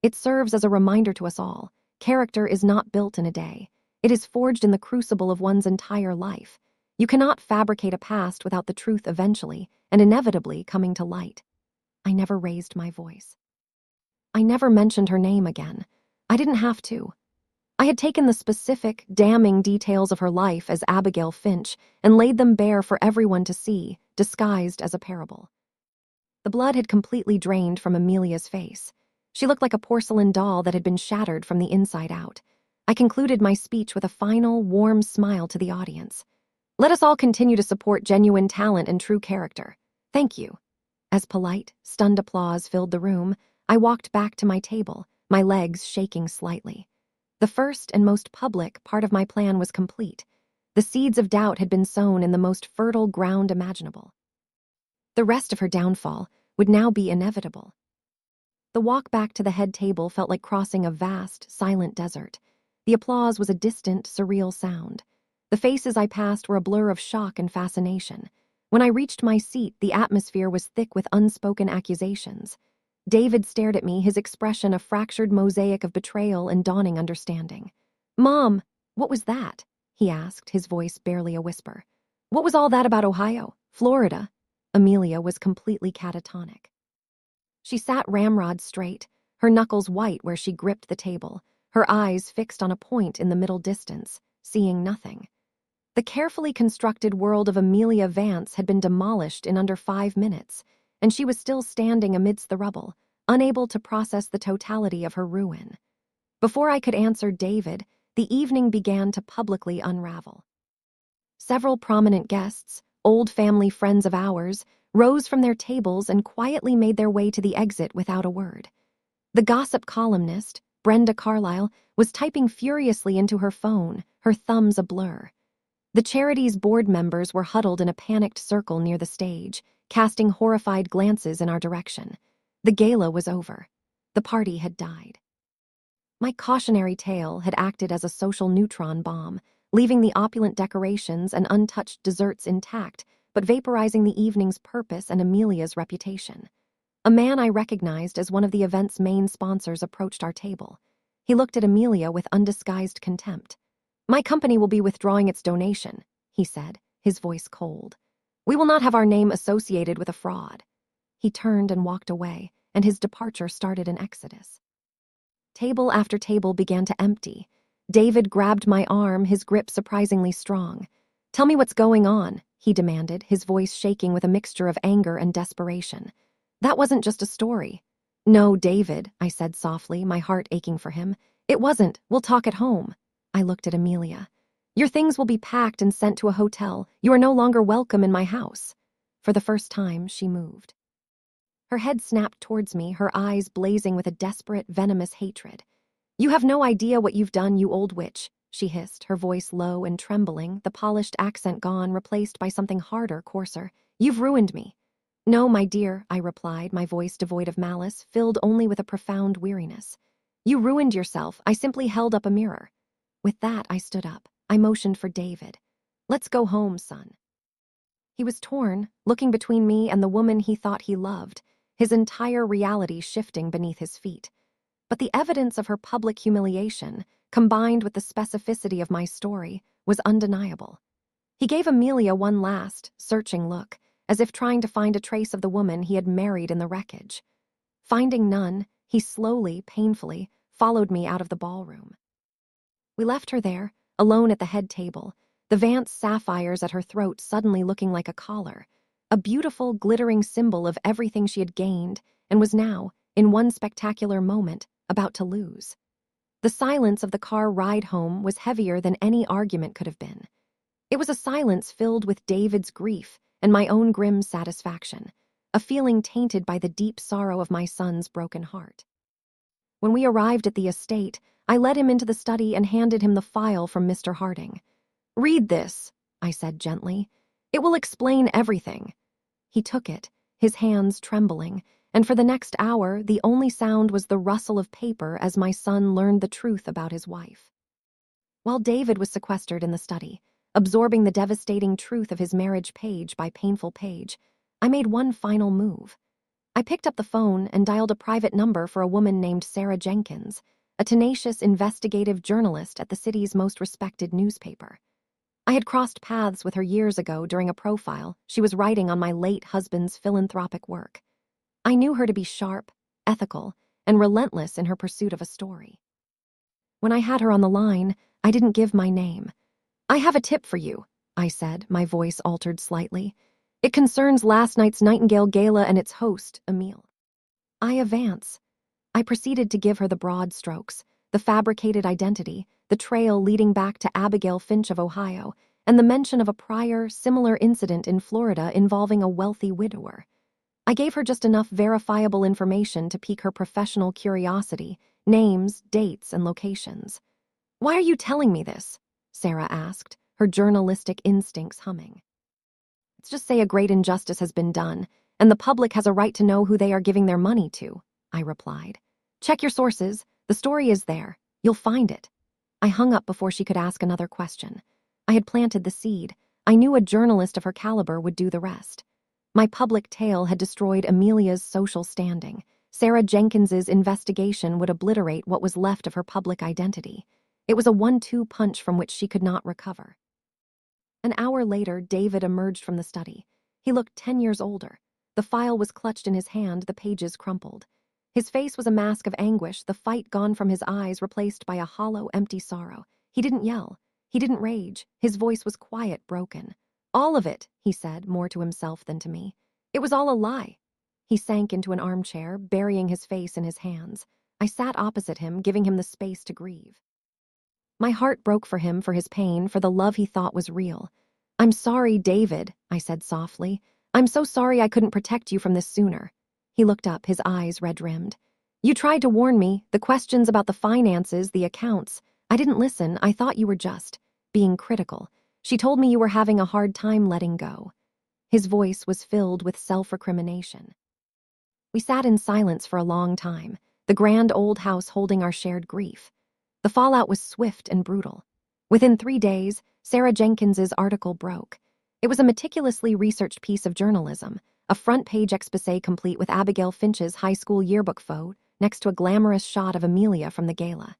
It serves as a reminder to us all. Character is not built in a day. It is forged in the crucible of one's entire life. You cannot fabricate a past without the truth eventually and inevitably coming to light. I never raised my voice. I never mentioned her name again. I didn't have to. I had taken the specific, damning details of her life as Abigail Finch and laid them bare for everyone to see, disguised as a parable. The blood had completely drained from Amelia's face. She looked like a porcelain doll that had been shattered from the inside out. I concluded my speech with a final, warm smile to the audience. Let us all continue to support genuine talent and true character. Thank you. As polite, stunned applause filled the room, I walked back to my table, my legs shaking slightly. The first and most public part of my plan was complete. The seeds of doubt had been sown in the most fertile ground imaginable. The rest of her downfall would now be inevitable. The walk back to the head table felt like crossing a vast, silent desert. The applause was a distant, surreal sound. The faces I passed were a blur of shock and fascination. When I reached my seat, the atmosphere was thick with unspoken accusations. David stared at me, his expression a fractured mosaic of betrayal and dawning understanding. "Mom, what was that?" he asked, his voice barely a whisper. "What was all that about Ohio? Florida?" Amelia was completely catatonic. She sat ramrod straight, her knuckles white where she gripped the table, her eyes fixed on a point in the middle distance, seeing nothing. The carefully constructed world of Amelia Vance had been demolished in under 5 minutes, and she was still standing amidst the rubble, unable to process the totality of her ruin. Before I could answer David, the evening began to publicly unravel. Several prominent guests, old family friends of ours, rose from their tables and quietly made their way to the exit without a word. The gossip columnist, Brenda Carlyle, was typing furiously into her phone, her thumbs a blur. The charity's board members were huddled in a panicked circle near the stage, casting horrified glances in our direction. The gala was over. The party had died. My cautionary tale had acted as a social neutron bomb, leaving the opulent decorations and untouched desserts intact, but vaporizing the evening's purpose and Amelia's reputation. A man I recognized as one of the event's main sponsors approached our table. He looked at Amelia with undisguised contempt. "My company will be withdrawing its donation," he said, his voice cold. "We will not have our name associated with a fraud." He turned and walked away, and his departure started an exodus. Table after table began to empty. David grabbed my arm, his grip surprisingly strong. "Tell me what's going on," he demanded, his voice shaking with a mixture of anger and desperation. "That wasn't just a story." "No, David," I said softly, my heart aching for him. "It wasn't. We'll talk at home." I looked at Amelia. "Your things will be packed and sent to a hotel. You are no longer welcome in my house." For the first time, she moved. Her head snapped towards me, her eyes blazing with a desperate, venomous hatred. "You have no idea what you've done, you old witch," she hissed, her voice low and trembling, the polished accent gone, replaced by something harder, coarser. "You've ruined me." "No, my dear," I replied, my voice devoid of malice, filled only with a profound weariness. "You ruined yourself. I simply held up a mirror." With that, I stood up. I motioned for David. "Let's go home, son." He was torn, looking between me and the woman he thought he loved, his entire reality shifting beneath his feet. But the evidence of her public humiliation, combined with the specificity of my story, was undeniable. He gave Amelia one last, searching look, as if trying to find a trace of the woman he had married in the wreckage. Finding none, he slowly, painfully, followed me out of the ballroom. We left her there, alone at the head table, the Vance sapphires at her throat suddenly looking like a collar, a beautiful, glittering symbol of everything she had gained and was now, in one spectacular moment, about to lose. The silence of the car ride home was heavier than any argument could have been. It was a silence filled with David's grief and my own grim satisfaction, a feeling tainted by the deep sorrow of my son's broken heart. When we arrived at the estate, I led him into the study and handed him the file from Mr. Harding. "Read this," I said gently. "It will explain everything." He took it, his hands trembling, and for the next hour, the only sound was the rustle of paper as my son learned the truth about his wife. While David was sequestered in the study, absorbing the devastating truth of his marriage page by painful page, I made one final move. I picked up the phone and dialed a private number for a woman named Sarah Jenkins, a tenacious investigative journalist at the city's most respected newspaper. I had crossed paths with her years ago during a profile she was writing on my late husband's philanthropic work. I knew her to be sharp, ethical, and relentless in her pursuit of a story. When I had her on the line, I didn't give my name. "I have a tip for you," I said, my voice altered slightly. "It concerns last night's Nightingale Gala and its host, Emile." I advance. I proceeded to give her the broad strokes, the fabricated identity, the trail leading back to Abigail Finch of Ohio, and the mention of a prior, similar incident in Florida involving a wealthy widower. I gave her just enough verifiable information to pique her professional curiosity, names, dates, and locations. "Why are you telling me this?" Sarah asked, her journalistic instincts humming. "Let's just say a great injustice has been done, and the public has a right to know who they are giving their money to," I replied. "Check your sources. The story is there. You'll find it." I hung up before she could ask another question. I had planted the seed. I knew a journalist of her caliber would do the rest. My public tale had destroyed Amelia's social standing. Sarah Jenkins's investigation would obliterate what was left of her public identity. It was a 1-2 punch from which she could not recover. An hour later, David emerged from the study. He looked 10 years older. The file was clutched in his hand, the pages crumpled. His face was a mask of anguish, the fight gone from his eyes, replaced by a hollow, empty sorrow. He didn't yell. He didn't rage. His voice was quiet, broken. "All of it," he said, more to himself than to me. "It was all a lie." He sank into an armchair, burying his face in his hands. I sat opposite him, giving him the space to grieve. My heart broke for him, for his pain, for the love he thought was real. "I'm sorry, David," I said softly. "I'm so sorry I couldn't protect you from this sooner." He looked up, his eyes red-rimmed. "You tried to warn me, the questions about the finances, the accounts. I didn't listen. I thought you were just being critical. She told me you were having a hard time letting go." His voice was filled with self-recrimination. We sat in silence for a long time, the grand old house holding our shared grief. The fallout was swift and brutal. Within 3 days, Sarah Jenkins's article broke. It was a meticulously researched piece of journalism, a front-page exposé complete with Abigail Finch's high school yearbook photo next to a glamorous shot of Amelia from the gala.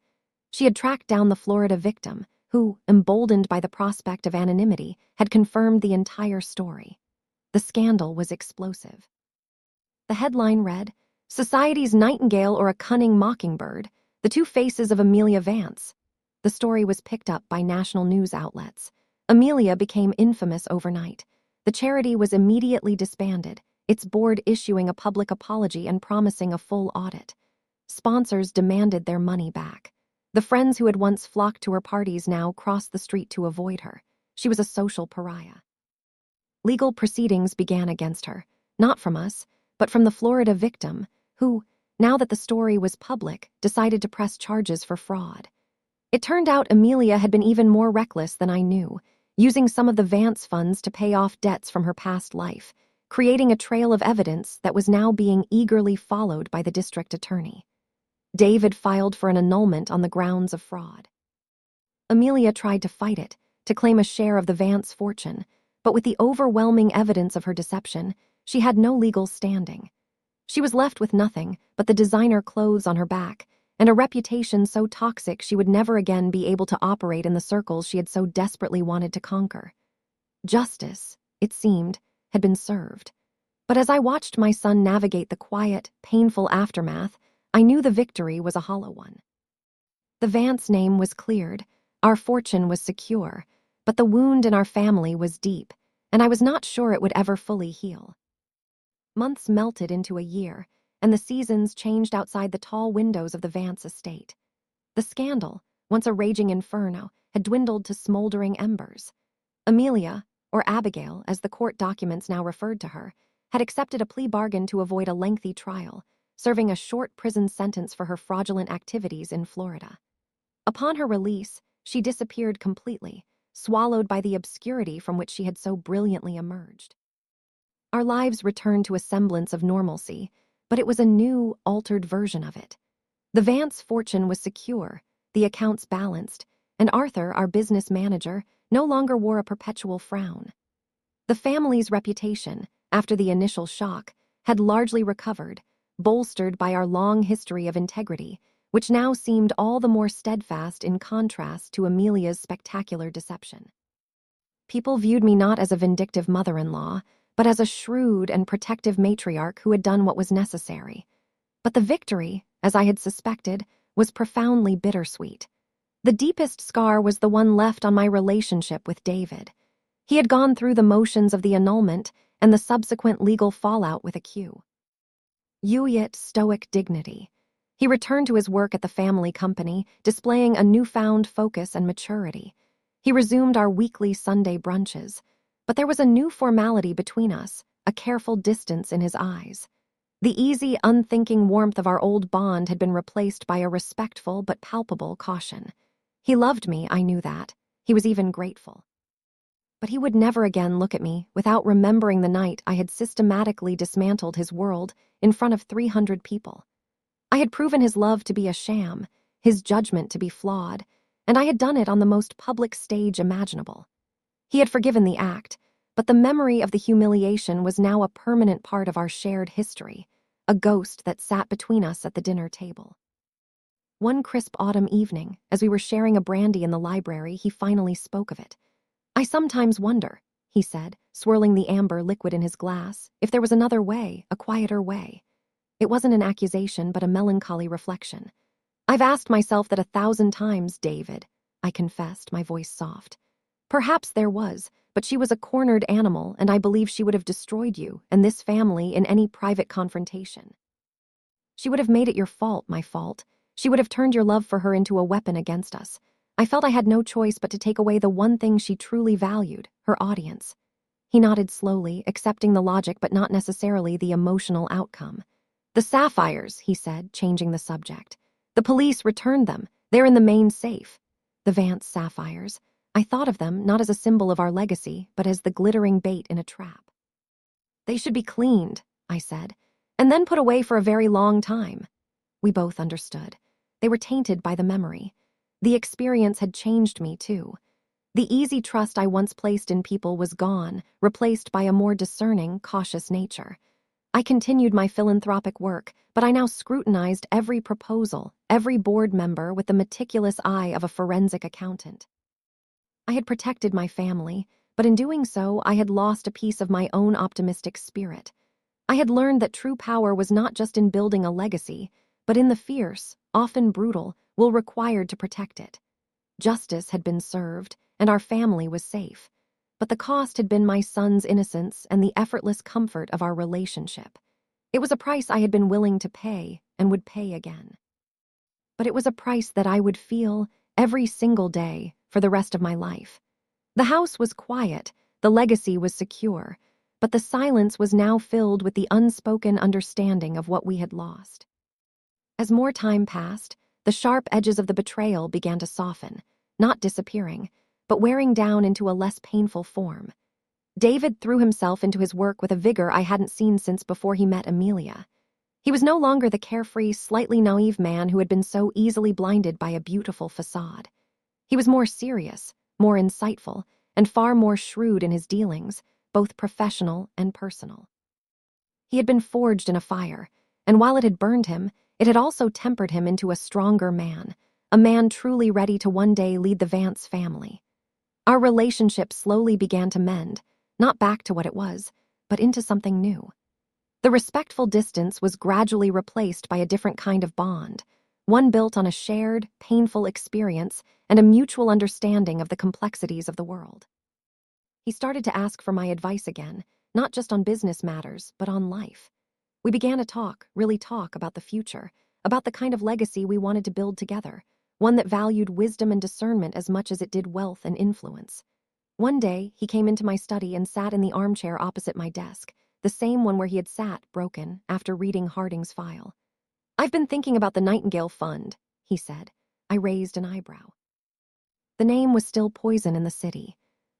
She had tracked down the Florida victim, who, emboldened by the prospect of anonymity, had confirmed the entire story. The scandal was explosive. The headline read, "Society's Nightingale or a Cunning Mockingbird, the Two Faces of Amelia Vance." The story was picked up by national news outlets. Amelia became infamous overnight. The charity was immediately disbanded, its board issuing a public apology and promising a full audit. Sponsors demanded their money back. The friends who had once flocked to her parties now crossed the street to avoid her. She was a social pariah. Legal proceedings began against her, not from us, but from the Florida victim, who, now that the story was public, decided to press charges for fraud. It turned out Amelia had been even more reckless than I knew, using some of the Vance funds to pay off debts from her past life, creating a trail of evidence that was now being eagerly followed by the district attorney. David filed for an annulment on the grounds of fraud. Amelia tried to fight it, to claim a share of the Vance fortune, but with the overwhelming evidence of her deception, she had no legal standing. She was left with nothing but the designer clothes on her back and a reputation so toxic she would never again be able to operate in the circles she had so desperately wanted to conquer. Justice, it seemed, had been served. But as I watched my son navigate the quiet, painful aftermath, I knew the victory was a hollow one. The Vance name was cleared, our fortune was secure, but the wound in our family was deep, and I was not sure it would ever fully heal. Months melted into a year, and the seasons changed outside the tall windows of the Vance estate. The scandal, once a raging inferno, had dwindled to smoldering embers. Amelia, or Abigail, as the court documents now referred to her, had accepted a plea bargain to avoid a lengthy trial, serving a short prison sentence for her fraudulent activities in Florida. Upon her release, she disappeared completely, swallowed by the obscurity from which she had so brilliantly emerged. Our lives returned to a semblance of normalcy, but it was a new, altered version of it. The Vance fortune was secure, the accounts balanced, and Arthur, our business manager, no longer wore a perpetual frown. The family's reputation, after the initial shock, had largely recovered, bolstered by our long history of integrity, which now seemed all the more steadfast in contrast to Amelia's spectacular deception. People viewed me not as a vindictive mother-in-law, but as a shrewd and protective matriarch who had done what was necessary. But the victory, as I had suspected, was profoundly bittersweet. The deepest scar was the one left on my relationship with David. He had gone through the motions of the annulment and the subsequent legal fallout with a quiet, stoic dignity. He returned to his work at the family company, displaying a newfound focus and maturity. He resumed our weekly Sunday brunches, but there was a new formality between us, a careful distance in his eyes. The easy, unthinking warmth of our old bond had been replaced by a respectful but palpable caution. He loved me, I knew that. He was even grateful. But he would never again look at me without remembering the night I had systematically dismantled his world in front of 300 people. I had proven his love to be a sham, his judgment to be flawed, and I had done it on the most public stage imaginable. He had forgiven the act, but the memory of the humiliation was now a permanent part of our shared history, a ghost that sat between us at the dinner table. One crisp autumn evening, as we were sharing a brandy in the library, he finally spoke of it. "I sometimes wonder," he said, swirling the amber liquid in his glass, "if there was another way, a quieter way." It wasn't an accusation, but a melancholy reflection. "I've asked myself that 1,000 times, David," I confessed, my voice soft. "Perhaps there was, but she was a cornered animal, and I believe she would have destroyed you and this family in any private confrontation. She would have made it your fault, my fault. She would have turned your love for her into a weapon against us. I felt I had no choice but to take away the one thing she truly valued, her audience." He nodded slowly, accepting the logic but not necessarily the emotional outcome. "The sapphires," he said, changing the subject. "The police returned them. They're in the main safe." The Vance sapphires. I thought of them not as a symbol of our legacy, but as the glittering bait in a trap. "They should be cleaned," I said, "and then put away for a very long time." We both understood. They were tainted by the memory. The experience had changed me, too. The easy trust I once placed in people was gone, replaced by a more discerning, cautious nature. I continued my philanthropic work, but I now scrutinized every proposal, every board member with the meticulous eye of a forensic accountant. I had protected my family, but in doing so, I had lost a piece of my own optimistic spirit. I had learned that true power was not just in building a legacy, but in the fierce, often brutal, will required to protect it. Justice had been served, and our family was safe. But the cost had been my son's innocence and the effortless comfort of our relationship. It was a price I had been willing to pay and would pay again. But it was a price that I would feel every single day for the rest of my life. The house was quiet, the legacy was secure, but the silence was now filled with the unspoken understanding of what we had lost. As more time passed, the sharp edges of the betrayal began to soften, not disappearing, but wearing down into a less painful form. David threw himself into his work with a vigor I hadn't seen since before he met Amelia. He was no longer the carefree, slightly naive man who had been so easily blinded by a beautiful facade. He was more serious, more insightful, and far more shrewd in his dealings, both professional and personal. He had been forged in a fire, and while it had burned him, it had also tempered him into a stronger man, a man truly ready to one day lead the Vance family. Our relationship slowly began to mend, not back to what it was, but into something new. The respectful distance was gradually replaced by a different kind of bond, one built on a shared, painful experience and a mutual understanding of the complexities of the world. He started to ask for my advice again, not just on business matters, but on life. We began to talk, really talk about the future, about the kind of legacy we wanted to build together, one that valued wisdom and discernment as much as it did wealth and influence. One day, he came into my study and sat in the armchair opposite my desk, the same one where he had sat, broken, after reading Harding's file. "I've been thinking about the Nightingale Fund," he said. I raised an eyebrow. The name was still poison in the city.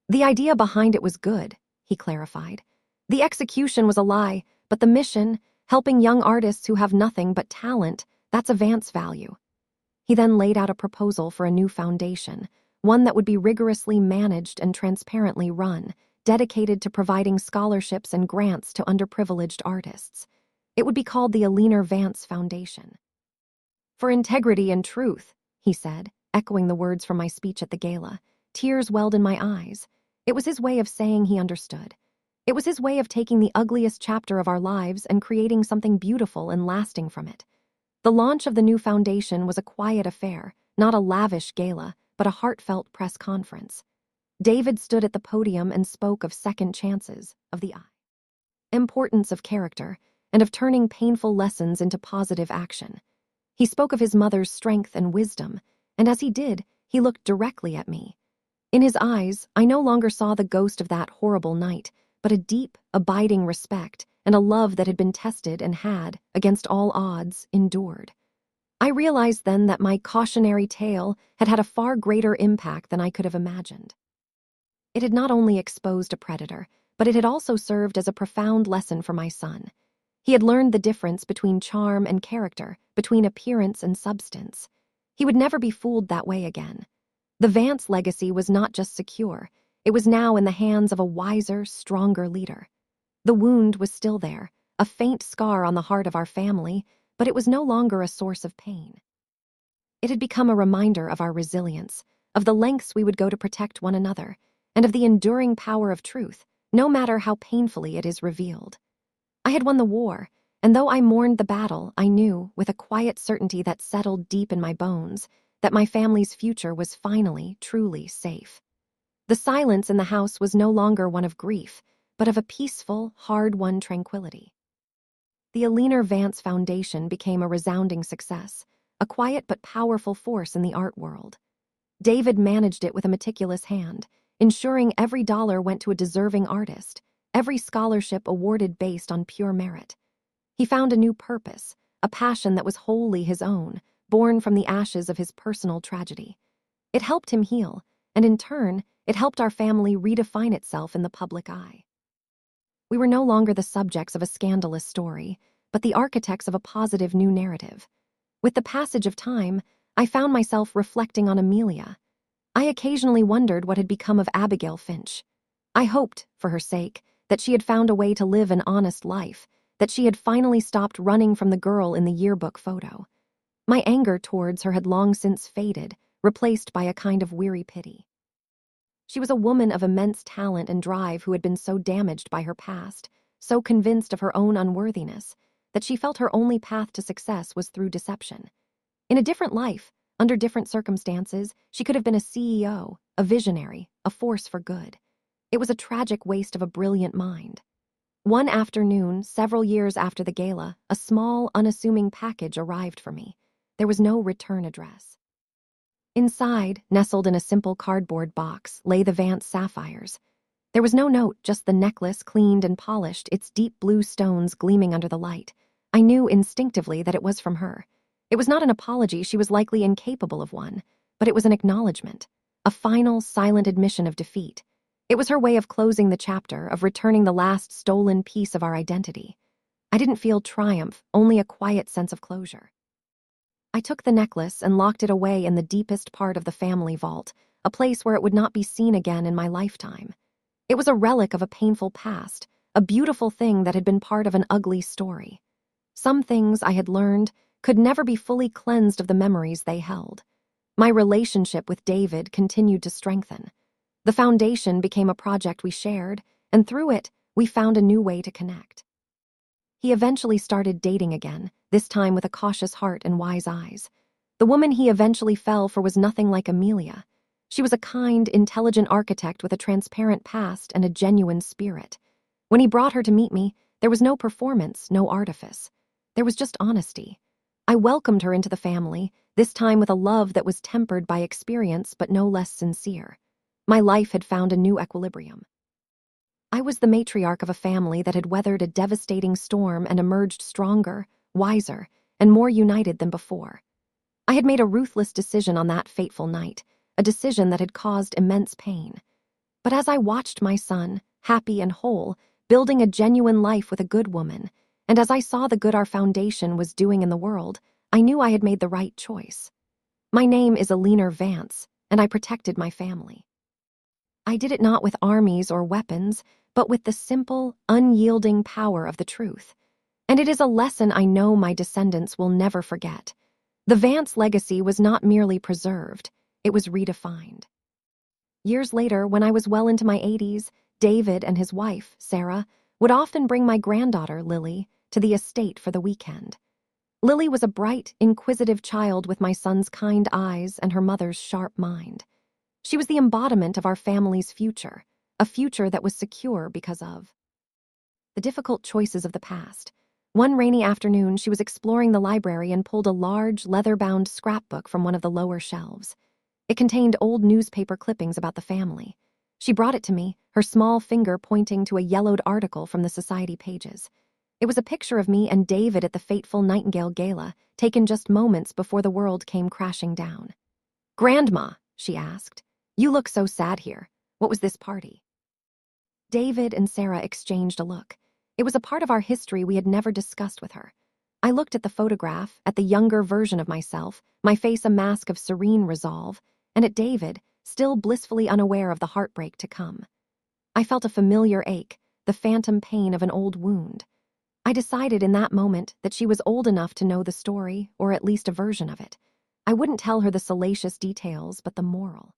"The idea behind it was good," he clarified. "The execution was a lie, but the mission, helping young artists who have nothing but talent, that's a Vance value." He then laid out a proposal for a new foundation, one that would be rigorously managed and transparently run, dedicated to providing scholarships and grants to underprivileged artists. It would be called the Alina Vance Foundation. "For integrity and truth," he said, echoing the words from my speech at the gala. Tears welled in my eyes. It was his way of saying he understood. It was his way of taking the ugliest chapter of our lives and creating something beautiful and lasting from it. The launch of the new foundation was a quiet affair, not a lavish gala, but a heartfelt press conference. David stood at the podium and spoke of second chances, of the importance of character, and of turning painful lessons into positive action. He spoke of his mother's strength and wisdom, and as he did, he looked directly at me. In his eyes, I no longer saw the ghost of that horrible night, but a deep, abiding respect and a love that had been tested and had, against all odds, endured. I realized then that my cautionary tale had had a far greater impact than I could have imagined. It had not only exposed a predator, but it had also served as a profound lesson for my son. He had learned the difference between charm and character, between appearance and substance. He would never be fooled that way again. The Vance legacy was not just secure, it was now in the hands of a wiser, stronger leader. The wound was still there, a faint scar on the heart of our family, but it was no longer a source of pain. It had become a reminder of our resilience, of the lengths we would go to protect one another, and of the enduring power of truth, no matter how painfully it is revealed. I had won the war, and though I mourned the battle, I knew, with a quiet certainty that settled deep in my bones, that my family's future was finally, truly safe. The silence in the house was no longer one of grief, but of a peaceful, hard-won tranquility. The Alina Vance Foundation became a resounding success, a quiet but powerful force in the art world. David managed it with a meticulous hand, ensuring every dollar went to a deserving artist, every scholarship awarded based on pure merit. He found a new purpose, a passion that was wholly his own, born from the ashes of his personal tragedy. It helped him heal, and in turn, it helped our family redefine itself in the public eye. We were no longer the subjects of a scandalous story, but the architects of a positive new narrative. With the passage of time, I found myself reflecting on Amelia. I occasionally wondered what had become of Abigail Finch. I hoped, for her sake, that she had found a way to live an honest life, that she had finally stopped running from the girl in the yearbook photo. My anger towards her had long since faded, replaced by a kind of weary pity. She was a woman of immense talent and drive who had been so damaged by her past, so convinced of her own unworthiness, that she felt her only path to success was through deception. In a different life, under different circumstances, she could have been a CEO, a visionary, a force for good. It was a tragic waste of a brilliant mind. One afternoon, several years after the gala, a small, unassuming package arrived for me. There was no return address. Inside, nestled in a simple cardboard box, lay the Vance sapphires. There was no note, just the necklace cleaned and polished, its deep blue stones gleaming under the light. I knew instinctively that it was from her. It was not an apology, she was likely incapable of one, but it was an acknowledgement, a final, silent admission of defeat. It was her way of closing the chapter, of returning the last stolen piece of our identity. I didn't feel triumph, only a quiet sense of closure. I took the necklace and locked it away in the deepest part of the family vault, a place where it would not be seen again in my lifetime. It was a relic of a painful past, a beautiful thing that had been part of an ugly story. Some things I had learned could never be fully cleansed of the memories they held. My relationship with David continued to strengthen. The foundation became a project we shared, and through it, we found a new way to connect. He eventually started dating again, this time with a cautious heart and wise eyes. The woman he eventually fell for was nothing like Amelia. She was a kind, intelligent architect with a transparent past and a genuine spirit. When he brought her to meet me, there was no performance, no artifice. There was just honesty. I welcomed her into the family, this time with a love that was tempered by experience but no less sincere. My life had found a new equilibrium. I was the matriarch of a family that had weathered a devastating storm and emerged stronger, wiser, and more united than before. I had made a ruthless decision on that fateful night, a decision that had caused immense pain. But as I watched my son, happy and whole, building a genuine life with a good woman, and as I saw the good our foundation was doing in the world, I knew I had made the right choice. My name is Alina Vance, and I protected my family. I did it not with armies or weapons, but with the simple, unyielding power of the truth. And it is a lesson I know my descendants will never forget. The Vance legacy was not merely preserved, it was redefined. Years later, when I was well into my 80s, David and his wife, Sarah, would often bring my granddaughter, Lily, to the estate for the weekend. Lily was a bright, inquisitive child with my son's kind eyes and her mother's sharp mind. She was the embodiment of our family's future, a future that was secure because of the difficult choices of the past. One rainy afternoon, she was exploring the library and pulled a large, leather-bound scrapbook from one of the lower shelves. It contained old newspaper clippings about the family. She brought it to me, her small finger pointing to a yellowed article from the society pages. It was a picture of me and David at the fateful Nightingale Gala, taken just moments before the world came crashing down. "Grandma," she asked, "you look so sad here. What was this party?" David and Sarah exchanged a look. It was a part of our history we had never discussed with her. I looked at the photograph, at the younger version of myself, my face a mask of serene resolve, and at David, still blissfully unaware of the heartbreak to come. I felt a familiar ache, the phantom pain of an old wound. I decided in that moment that she was old enough to know the story, or at least a version of it. I wouldn't tell her the salacious details, but the moral.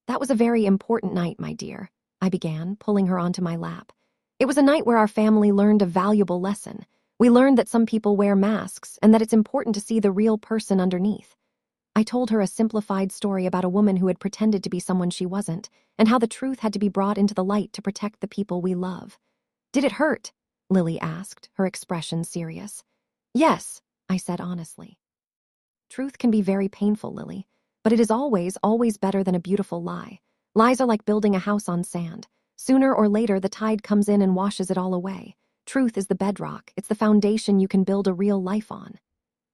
"That was a very important night, my dear," I began, pulling her onto my lap. "It was a night where our family learned a valuable lesson. We learned that some people wear masks and that it's important to see the real person underneath." I told her a simplified story about a woman who had pretended to be someone she wasn't, and how the truth had to be brought into the light to protect the people we love. "Did it hurt?" Lily asked, her expression serious. "Yes," I said honestly. "Truth can be very painful, Lily, but it is always, always better than a beautiful lie. Lies are like building a house on sand. Sooner or later, the tide comes in and washes it all away. Truth is the bedrock. It's the foundation you can build a real life on."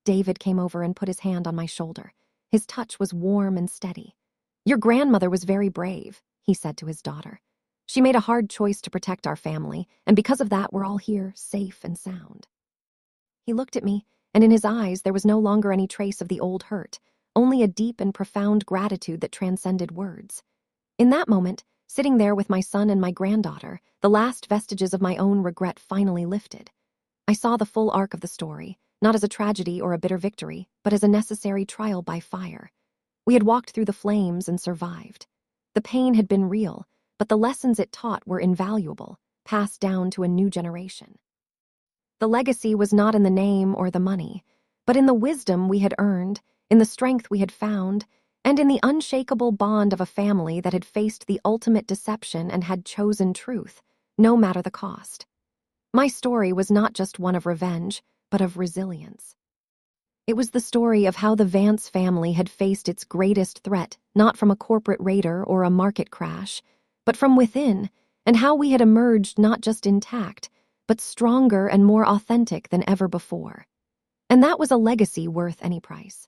David came over and put his hand on my shoulder. His touch was warm and steady. "Your grandmother was very brave," he said to his daughter. "She made a hard choice to protect our family, and because of that, we're all here, safe and sound." He looked at me, and in his eyes there was no longer any trace of the old hurt, only a deep and profound gratitude that transcended words. In that moment, sitting there with my son and my granddaughter, the last vestiges of my own regret finally lifted. I saw the full arc of the story, not as a tragedy or a bitter victory, but as a necessary trial by fire. We had walked through the flames and survived. The pain had been real, but the lessons it taught were invaluable, passed down to a new generation. The legacy was not in the name or the money, but in the wisdom we had earned, in the strength we had found, and in the unshakable bond of a family that had faced the ultimate deception and had chosen truth, no matter the cost. My story was not just one of revenge, but of resilience. It was the story of how the Vance family had faced its greatest threat, not from a corporate raider or a market crash, but from within, and how we had emerged not just intact, but stronger and more authentic than ever before. And that was a legacy worth any price.